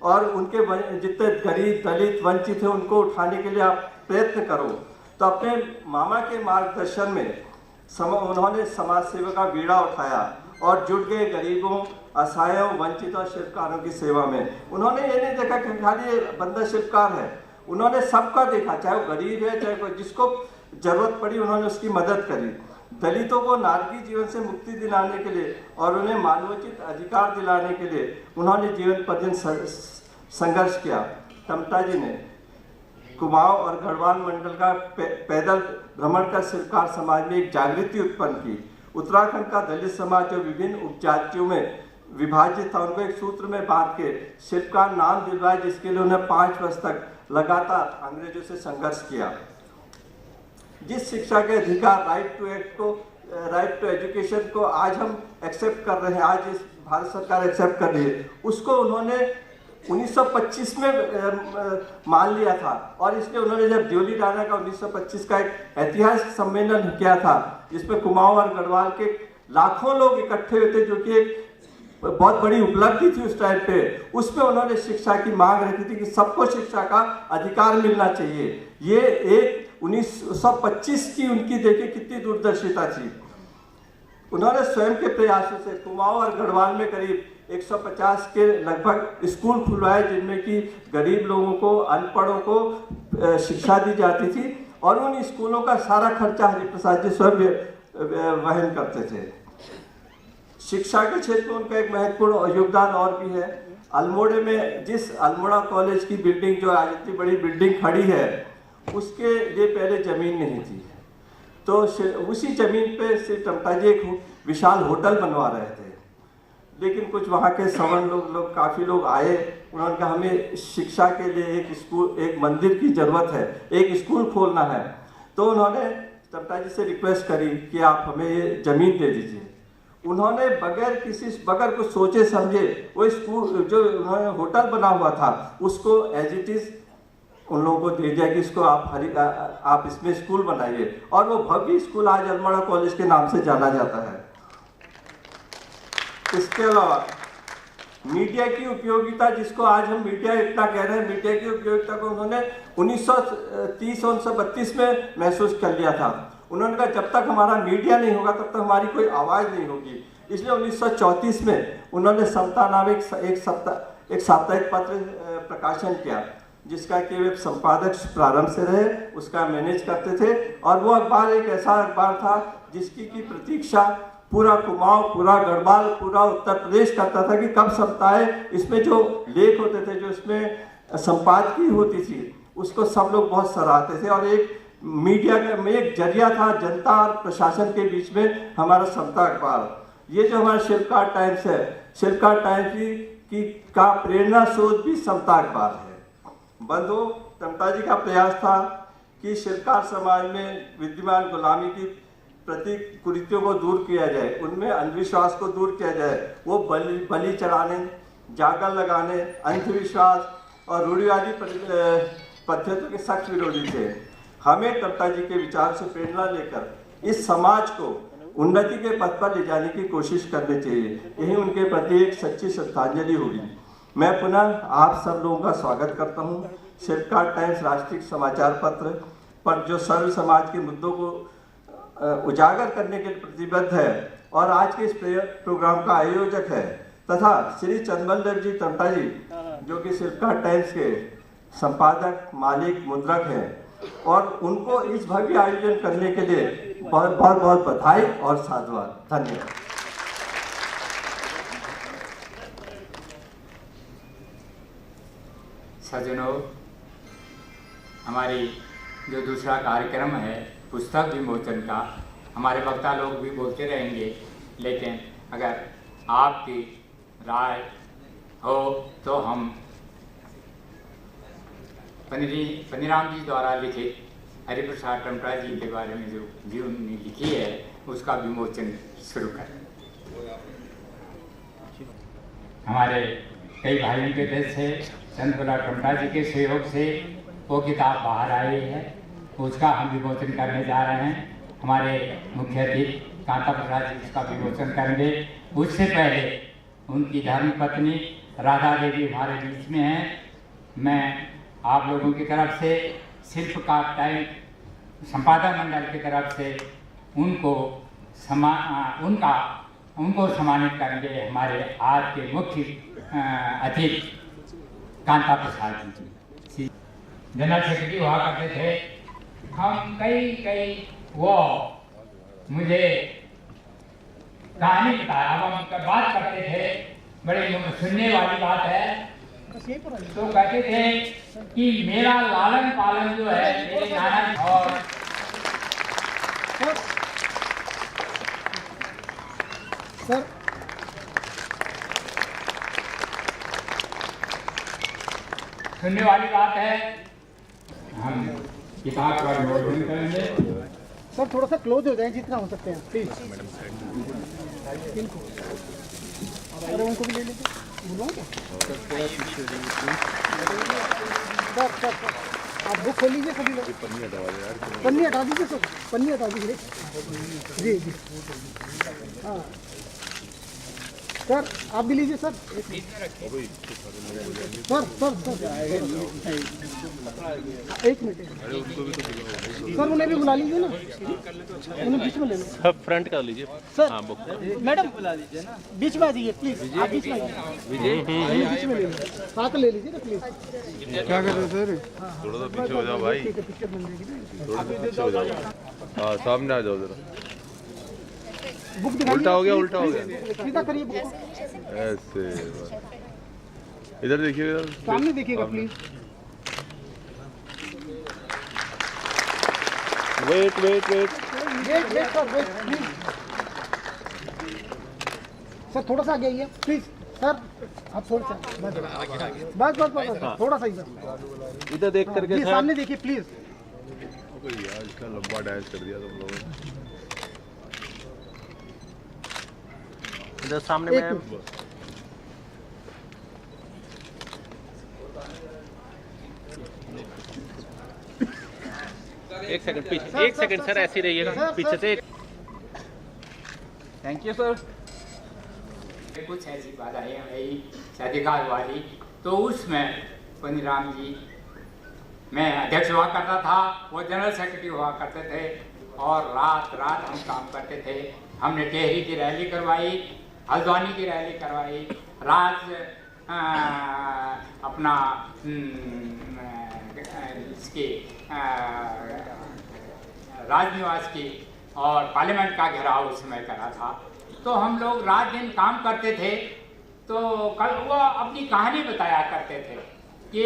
और उनके जितने गरीब दलित वंचित हैं उनको उठाने के लिए आप प्रयत्न करो। तो अपने मामा के मार्गदर्शन में उन्होंने समाज सेवा का बीड़ा उठाया और जुट गए गरीबों, असहायों, वंचितों, शिल्पकारों की सेवा में। उन्होंने ये नहीं देखा कि खाली बंदा शिल्पकार है, उन्होंने सबका देखा, चाहे वो गरीब है चाहे कोई, जिसको जरूरत पड़ी उन्होंने उसकी मदद करी। दलितों को नारकी जीवन से मुक्ति दिलाने के लिए और उन्हें मानवोचित अधिकार दिलाने के लिए उन्होंने जीवन पर्यंत संघर्ष किया। टमटा जी ने कुमाऊं और गढ़वाल मंडल का पैदल भ्रमण कर शिल्पकार समाज में एक जागृति उत्पन्न की। उत्तराखंड का दलित समाज जो विभिन्न उपजातियों में विभाजित था, उनको एक सूत्र में बांध के शिल्पकार नाम दिलवाया, जिसके लिए उन्हें 5 वर्ष तक लगातार अंग्रेजों से संघर्ष किया। जिस शिक्षा के अधिकार राइट टू एजुकेशन को आज हम एक्सेप्ट कर रहे हैं, आज इस भारत सरकार एक्सेप्ट कर रही है, उसको उन्होंने 1925 में मान लिया था। और इसलिए उन्होंने जब दियोली डायरा का 1925 का एक ऐतिहासिक सम्मेलन किया था, जिसमें कुमाऊं और गढ़वाल के लाखों लोग इकट्ठे हुए थे, जो कि एक बहुत बड़ी उपलब्धि थी उस टाइम पे। उसमें उन्होंने शिक्षा की मांग रखी थी कि सबको शिक्षा का अधिकार मिलना चाहिए। ये एक 1925 की उनकी देखिए कितनी दूरदर्शिता थी। उन्होंने स्वयं के प्रयासों से कुमाऊं और गढ़वाल में करीब 150 के लगभग स्कूल खुलवाए, जिनमें कि गरीब लोगों को, अनपढ़ों को शिक्षा दी जाती थी और उन स्कूलों का सारा खर्चा हरिप्रसाद जी स्वयं वहन करते थे। शिक्षा के क्षेत्र में उनका एक महत्वपूर्ण योगदान और भी है। अल्मोड़े में जिस अल्मोड़ा कॉलेज की बिल्डिंग जो आज इतनी बड़ी बिल्डिंग खड़ी है, उसके लिए पहले जमीन नहीं थी, तो उसी जमीन पे श्री टमटा जी एक विशाल होटल बनवा रहे थे। लेकिन कुछ वहाँ के सवर्ण लोग काफ़ी लोग आए, उन्होंने कहा हमें शिक्षा के लिए एक स्कूल, एक मंदिर की ज़रूरत है, एक स्कूल खोलना है। तो उन्होंने टमटा जी से रिक्वेस्ट करी कि आप हमें ये ज़मीन दे दीजिए। उन्होंने बगैर कुछ सोचे समझे वो स्कूल जो उन्होंने होटल बना हुआ था उसको एज इट इज़ उन लोगों को दे दिया कि इसको आप इसमें स्कूल बनाइए, और वो भव्य स्कूल आज अल्मोड़ा कॉलेज के नाम से जाना जाता है। इसके अलावा मीडिया की उपयोगिता, जिसको आज हम मीडिया इतना कह रहे हैं, मीडिया की उपयोगिता को उन्होंने 1930 और 1932 में महसूस कर लिया था। उन्होंने कहा जब तक हमारा मीडिया नहीं होगा तब तक हमारी कोई आवाज़ नहीं होगी। इसलिए 1934 में उन्होंने समता नाम एक साप्ताहिक पत्र प्रकाशन किया, जिसका कि वे संपादक प्रारंभ से रहे, उसका मैनेज करते थे। और वो अखबार एक ऐसा अखबार था जिसकी की प्रतीक्षा पूरा कुमाऊं, पूरा गढ़वाल, पूरा उत्तर प्रदेश करता था कि कब सप्ताह इसमें जो लेख होते थे, जो इसमें संपादकी होती थी, उसको सब लोग बहुत सराहते थे। और एक मीडिया में एक जरिया था जनता और प्रशासन के बीच में हमारा समता अखबार। ये जो हमारा शिल्पकार टाइम्स है, शिल्पकार टाइम्स का प्रेरणा स्रोत भी समता अखबार है। बंधु टमटा जी का प्रयास था कि शिल्पकार समाज में विद्यमान गुलामी की प्रति कुरीतियों को दूर किया जाए, उनमें अंधविश्वास को दूर किया जाए। वो बलि चढ़ाने, जागर लगाने, अंधविश्वास और रूढ़िवादी पद्धतियों के सख्त विरोधी थे। हमें टमटा जी के विचार से प्रेरणा लेकर इस समाज को उन्नति के पथ पर ले जाने की कोशिश करनी चाहिए। यही उनके प्रति एक सच्ची श्रद्धांजलि होगी। मैं पुनः आप सब लोगों का स्वागत करता हूँ। शिल्पकार टाइम्स राष्ट्रीय समाचार पत्र पर जो सर्व समाज के मुद्दों को उजागर करने के लिए प्रतिबद्ध है और आज के इस प्रोग्राम का आयोजक है, तथा श्री चंद्रमल्ल जी टमटा जी जो कि शिल्पकार टाइम्स के संपादक, मालिक, मुद्रक हैं, और उनको इस भव्य आयोजन करने के लिए बहुत बहुत बधाई और साधुवाद। धन्यवाद। सज्जनों, हमारी जो दूसरा कार्यक्रम है पुस्तक विमोचन का, हमारे वक्ता लोग भी बोलते रहेंगे, लेकिन अगर आपकी राय हो तो हम पन्नीराम जी द्वारा लिखित हरिप्रसाद टमटा जी के बारे में जो उन्होंने लिखी है उसका विमोचन शुरू करें। हमारे कई भाइयों के देश से चंद्रप्रसाद टमटा जी के सहयोग से वो किताब बाहर आई है, उसका हम विमोचन करने जा रहे हैं। हमारे मुख्य अतिथि कांता प्रसाद जी इसका विमोचन करेंगे। उससे पहले उनकी धर्मपत्नी राधा देवी हमारे बीच में हैं। मैं आप लोगों की तरफ से शिल्पकार टाइम संपादक मंडल की तरफ से उनको सम्मानित करेंगे हमारे आज के मुख्य अतिथि कांता प्रसाद जी जनरल सेक्रेटरी हुआ करते थे। हम कई वो मुझे कहानी बताया, अब हम बात करते थे, बड़े सुनने वाली बात है। तो कहते थे कि मेरा लालन पालन जो है मेरे नाना और सर सुनने वाली बात है। हम किताब का विमोचन करेंगे। सर थोड़ा सा क्लोज हो जाए जितना हो सकते हैं प्लीज। इनको अरे उनको भी ले लेते बुलाओ सर सर आप बुक खोल लीजिए सभी लोग। पन्नी हटा दीजिए सर, पन्नी हटा दीजिए। जी जी हाँ सर आप भी लीजिए सर। सर सर सर एक मिनट सर, उन्हें भी बुला लीजिए ना, उन्हें बीच में ले लो। सब फ्रंट कर लीजिए सर हाँ, बुक मैडम बुला लीजिए ना, बीच में आ जाइए प्लीज। आप बीच में आइए, बीच में ले लीजिए, साथ ले लीजिए ना प्लीज। क्या कर रहे हो सर? थोड़ा सा पीछे हो जाओ भाई, ठीक है पिक्चर बन जाएगी। थोड़ा सा पीछे हो जाओ। हाँ सामने आ जाओ जरा। बुक दिखाइए। उल्टा हो गया, उल्टा हो गया। सीधा करिए बुक को। ऐसे इधर देखिए, इधर सामने देखिएगा please. Wait wait wait wait wait sir, wait please sir, थोड़ा सा आगे आइए प्लीज सर। आप थोड़ा सा बस बस बस थोड़ा सा इधर इधर देख करके जी सामने देखिए प्लीज। यार इसका लंबा डांस कर दिया तुम लोगों ने। इधर सामने एक में मिनट। एक सेकंड पीछे, एक सेकंड सर ऐसे रहिएगा पीछे से। Thank you sir. कुछ ऐसी बाधाएं आई अधिकार वाली, तो उसमें पन्नीराम जी, मैं अध्यक्ष हुआ करता था, वो जनरल सेक्रेटरी हुआ करते थे, और रात रात हम काम करते थे। हमने टेहरी की रैली करवाई, हल्द्वानी की रैली करवाई, अपना इसकी राजनिवास की और पार्लियामेंट का घेराव उस समय करा था। तो हम लोग रात दिन काम करते थे। तो कल वो अपनी कहानी बताया करते थे कि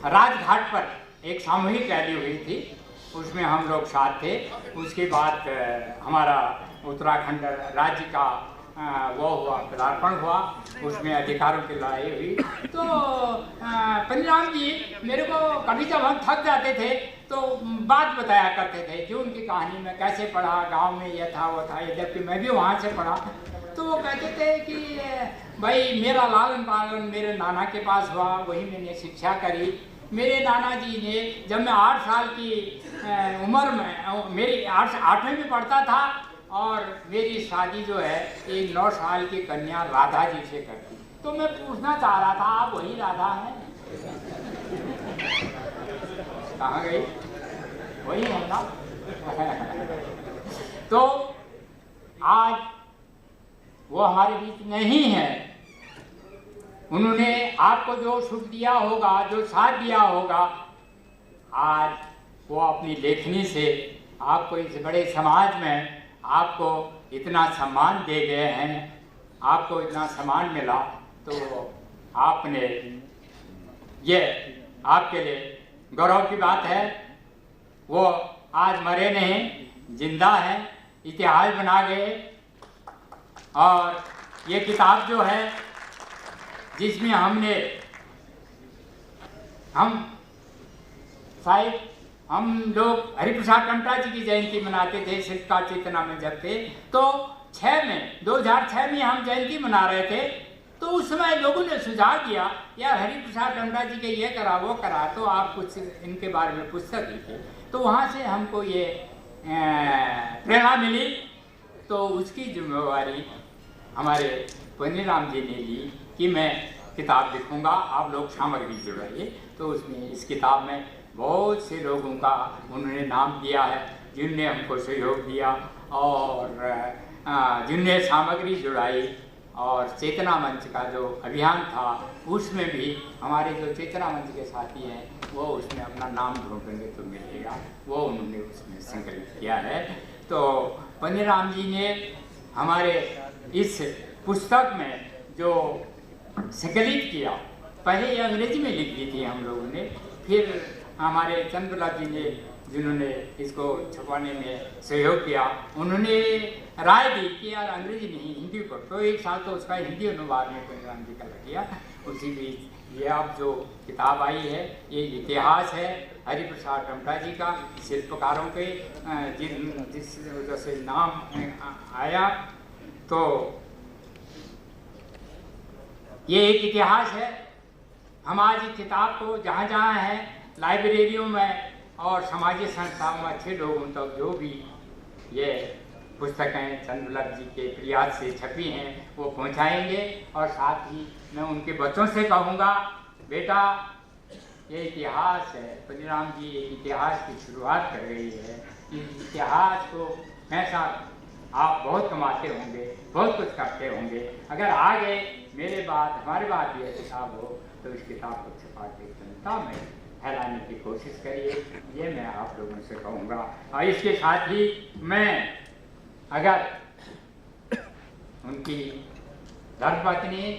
राजघाट पर एक सामूहिक रैली हुई थी, उसमें हम लोग साथ थे। उसके बाद हमारा उत्तराखंड राज्य का वो हुआ, पदार्पण हुआ, उसमें अधिकारों की लड़ाई हुई। तो पन्नीराम जी मेरे को कभी जब हम थक जाते थे तो बात बताया करते थे कि उनकी कहानी में कैसे पढ़ा, गांव में ये था वो था, जबकि मैं भी वहाँ से पढ़ा। तो वो कहते थे कि भाई मेरा लालन पालन मेरे नाना के पास हुआ, वही मैंने शिक्षा करी। मेरे नाना जी ने जब मैं 8 साल की उम्र में, मेरी 8वीं में पढ़ता था, और मेरी शादी जो है एक 9 साल की कन्या राधा जी से कर दी। तो मैं पूछना चाह रहा था, आप वही राधा हैं? कहाँ गई? वही है ना? तो आज वो हमारे बीच नहीं है। उन्होंने आपको जो सुख दिया होगा, जो साथ दिया होगा, आज वो अपनी लेखनी से आपको इस बड़े समाज में आपको इतना सम्मान दे गए हैं, आपको इतना सम्मान मिला। तो आपने ये आपके लिए गौरव की बात है। वो आज मरे नहीं, जिंदा है, इतिहास बना गए। और ये किताब जो है जिसमें हम लोग हरिप्रसाद टंटा जी की जयंती मनाते थे, शिल्पकार चेतना में जब थे। तो 2006 में हम जयंती मना रहे थे। तो उस समय लोगों ने सुझाव दिया, यार हरिप्रसाद टंटा जी के ये करा वो करा, तो आप कुछ इनके बारे में पुस्तक लिखे। तो वहाँ से हमको ये प्रेरणा मिली। तो उसकी जिम्मेवारी हमारे पन्नीराम जी ने ली कि मैं किताब लिखूंगा, आप लोग सामग्री जुड़ाइए। तो उसमें इस किताब में बहुत से लोगों का उन्होंने नाम दिया है जिनने हमको सहयोग दिया और जिनने सामग्री जुड़ाई। और चेतना मंच का जो अभियान था उसमें भी हमारे जो चेतना मंच के साथी हैं वो उसमें अपना नाम ढूंढेंगे तो मिलेगा, वो उन्होंने उसमें संकलित किया है। तो पन्नीराम जी ने हमारे इस पुस्तक में जो संकलित किया, पहले ये अंग्रेजी में लिख दी थी हम लोगों ने, फिर हमारे चंद्रलाल जी ने जिन्होंने इसको छपवाने में सहयोग किया, उन्होंने राय दी कि यार अंग्रेजी नहीं हिंदी पर, तो एक साल तो उसका हिंदी अनुवाद में पन्नीराम जी का लग गया। उसी बीच ये अब जो किताब आई है ये इतिहास है हरिप्रसाद टमटा जी का, शिल्पकारों के जिस वजह से नाम आया। तो ये एक इतिहास है। हम आज इस किताब को जहाँ जहाँ है लाइब्रेरियों में और सामाजिक संस्थाओं में अच्छे लोगों तक तो जो भी ये पुस्तकें चंद्रलाल जी के प्रयास से छपी हैं वो पहुंचाएंगे। और साथ ही मैं उनके बच्चों से कहूँगा, बेटा ये इतिहास है, पन्नीराम जी एक इतिहास की शुरुआत कर रही है। इस इतिहास को हमेशा आप बहुत कमाते होंगे, बहुत कुछ करते होंगे। अगर आगे मेरे बाद हमारे बाद भी किताब हो तो इस किताब को छपा के जनता में फैलाने की कोशिश करिए, ये मैं आप लोगों से कहूँगा। और इसके साथ ही मैं अगर उनकी धर्मपत्नी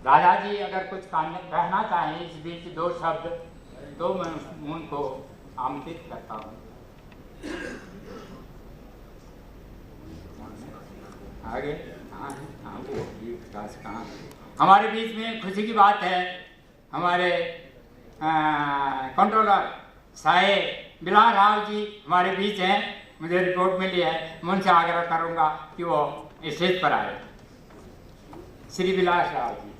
राधा जी अगर कुछ कहना चाहें इस बीच दो शब्द, तो मैं उनको आमंत्रित करता हूँ। आगे हाँ हाँ वो विकास कहाँ हमारे बीच में खुशी की बात है, हमारे कंट्रोलर साहेब बिलास राव जी हमारे बीच हैं। मुझे रिपोर्ट मिली है, मैं उनसे आग्रह करूंगा कि वो स्टेज पर आए। श्री बिलास राव जी।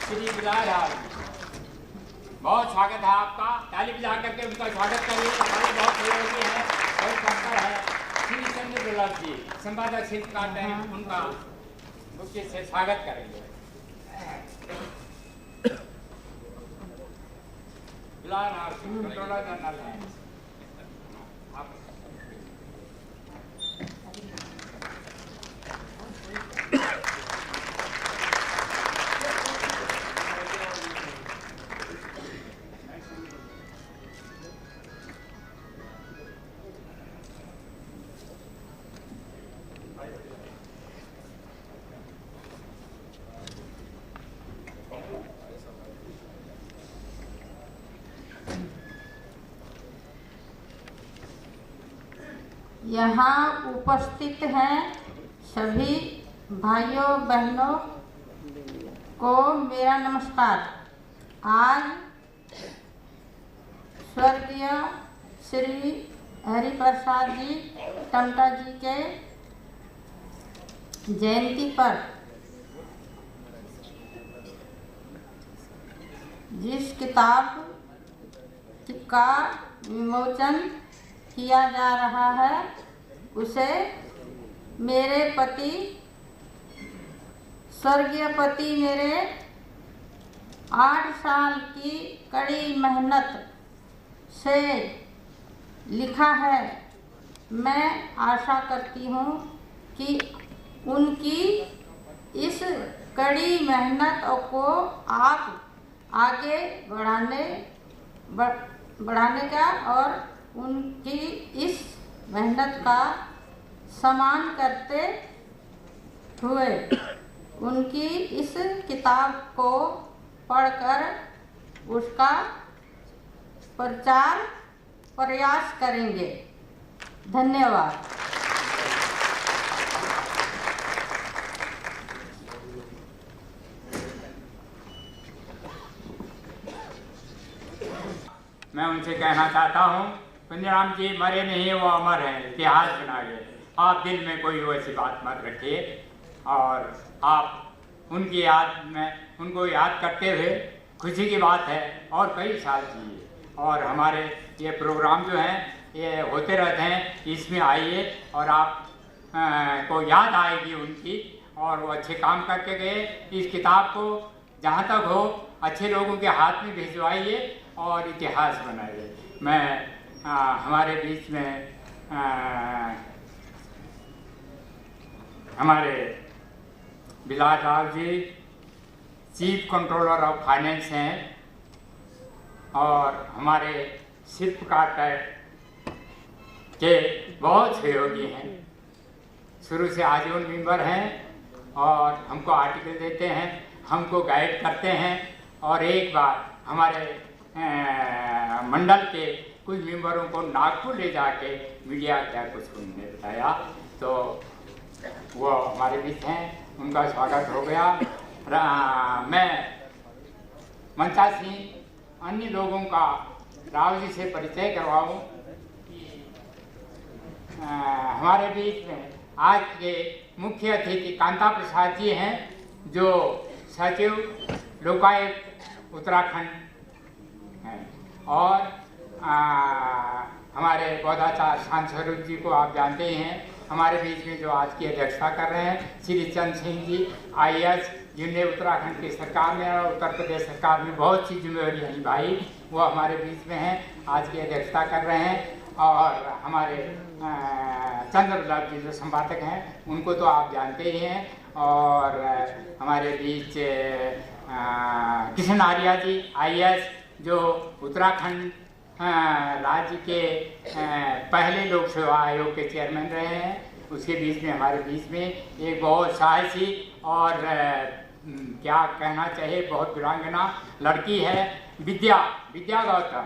श्री बिलास राव जी, बहुत स्वागत है आपका, ताली बजा करके उनका स्वागत करिए। हमारे बहुत सहयोगी हैं, बहुत संकर है। श्री चंद्र दुर्लभ जी संपादक शिल्पकार हैं, उनका मुख्य से स्वागत करेंगे। कंट्रोलर जनरल है आप। यहाँ उपस्थित हैं सभी भाइयों बहनों को मेरा नमस्कार। आज स्वर्गीय श्री हरिप्रसाद जी टमटा जी के जयंती पर जिस किताब का विमोचन किया जा रहा है उसे मेरे पति स्वर्गीय पति मेरे 8 साल की कड़ी मेहनत से लिखा है। मैं आशा करती हूँ कि उनकी इस कड़ी मेहनत को आप आगे बढ़ाने का और उनकी इस मेहनत का सम्मान करते हुए उनकी इस किताब को पढ़कर उसका प्रयास करेंगे। धन्यवाद। मैं उनसे कहना चाहता हूँ, पन्नीराम जी मरे नहीं, वो अमर हैं, इतिहास बना गए। आप दिल में कोई वैसी बात मत रखिए और आप उनकी याद में उनको याद करते हुए खुशी की बात है और कई साल जिए। और हमारे ये प्रोग्राम जो हैं ये होते रहते हैं, इसमें आइए और आप को याद आएगी उनकी, और वो अच्छे काम करके गए। इस किताब को जहाँ तक हो अच्छे लोगों के हाथ में भिजवाइए और इतिहास बनाइए। मैं हमारे बीच में हमारे Bilal Rao ji chief controller of finance हैं और हमारे शिल्पकार के बहुत सहयोगी हैं, शुरू से आजीवन मेंबर हैं और हमको आर्टिकल देते हैं, हमको गाइड करते हैं। और एक बार हमारे मंडल के कुछ मेंबरों को नागपुर ले जाके मीडिया क्या कुछ उन्होंने बताया, तो वो हमारे बीच हैं, उनका स्वागत हो गया। मैं मनता सिंह अन्य लोगों का राव जी से परिचय करवाऊं। हमारे बीच में आज के मुख्य अतिथि कांता प्रसाद जी हैं, जो सचिव लोकायुक्त उत्तराखंड हैं, और हमारे बौद्धाचार्य शांत स्वरूप जी को आप जानते ही हैं। हमारे बीच में जो आज की अध्यक्षता कर रहे हैं श्री चंद सिंह जी IAS, जिनने उत्तराखंड की सरकार में और उत्तर प्रदेश सरकार में बहुत सी जिम्मेदारियाँ निभाई, वो हमारे बीच में हैं, आज की अध्यक्षता कर रहे हैं। और हमारे चंद्रलाल जी जो संपादक हैं, उनको तो आप जानते ही हैं। और हमारे बीच कृष्ण आर्या जी IAS, जो उत्तराखंड राज्य के पहले लोक सेवा आयोग के चेयरमैन रहे हैं। उसके बीच में हमारे बीच में एक बहुत साहसी और क्या कहना चाहिए, बहुत वीरांगना लड़की है, विद्या गौतम,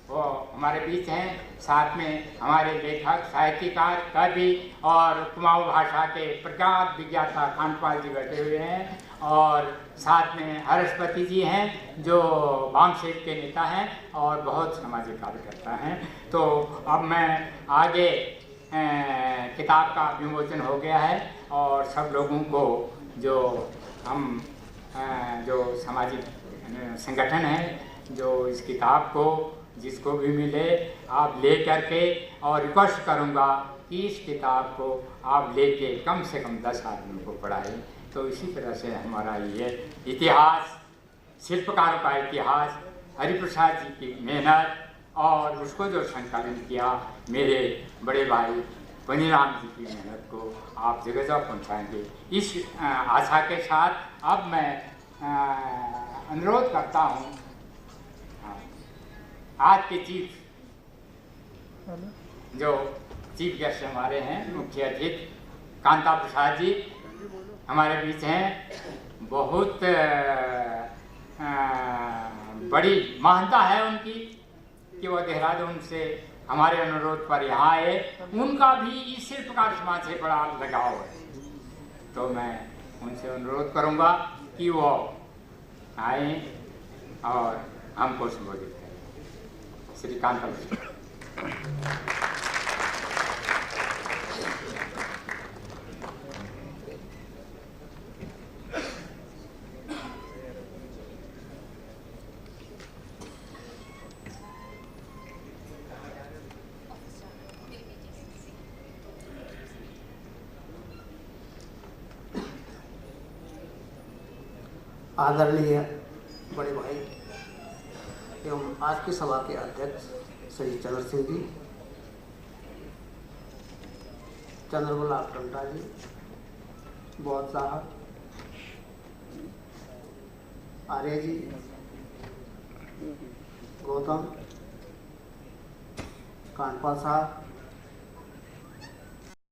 वो हमारे बीच हैं। साथ में हमारे लेखक, साहित्यकार, कवि और कुमाऊँ भाषा के प्रख्यात विज्ञाता खानपाल जी बैठे हुए हैं। और साथ में हर्षपति जी हैं, जो वामशेप के नेता हैं और बहुत सामाजिक कार्यकर्ता हैं। तो अब मैं आगे किताब का विमोचन हो गया है और सब लोगों को, जो हम जो सामाजिक संगठन है, जो इस किताब को जिसको भी मिले आप ले करके, और रिक्वेस्ट करूँगा कि इस किताब को आप लेके कम से कम 10 आदमियों को पढ़ाएं। तो इसी तरह से हमारा ये इतिहास, शिल्पकारों का इतिहास, हरिप्रसाद जी की मेहनत और उसको जो संकलन किया मेरे बड़े भाई बनीराम जी की मेहनत को आप जगह जगह पहुँचाएँगे, इस आशा के साथ अब मैं अनुरोध करता हूँ आज के जो चीफ गेस्ट हमारे हैं, मुख्य अतिथि कांता प्रसाद जी हमारे बीच हैं। बहुत बड़ी महानता है उनकी कि वो देहरादून से हमारे अनुरोध पर यहाँ आए। उनका भी इस शिल्पकार समाज से बड़ा लगाव है, तो मैं उनसे अनुरोध करूँगा कि वो आए और हमको संबोधित करें। श्री कांता प्रसाद। आदरणीय बड़े भाई एवं आज की सभा के अध्यक्ष श्री चंद्र सिंह जी, चंद्रबुला टंटा जी, बौद्ध साहब, आर्य जी, गौतम, कांडपाल साहब,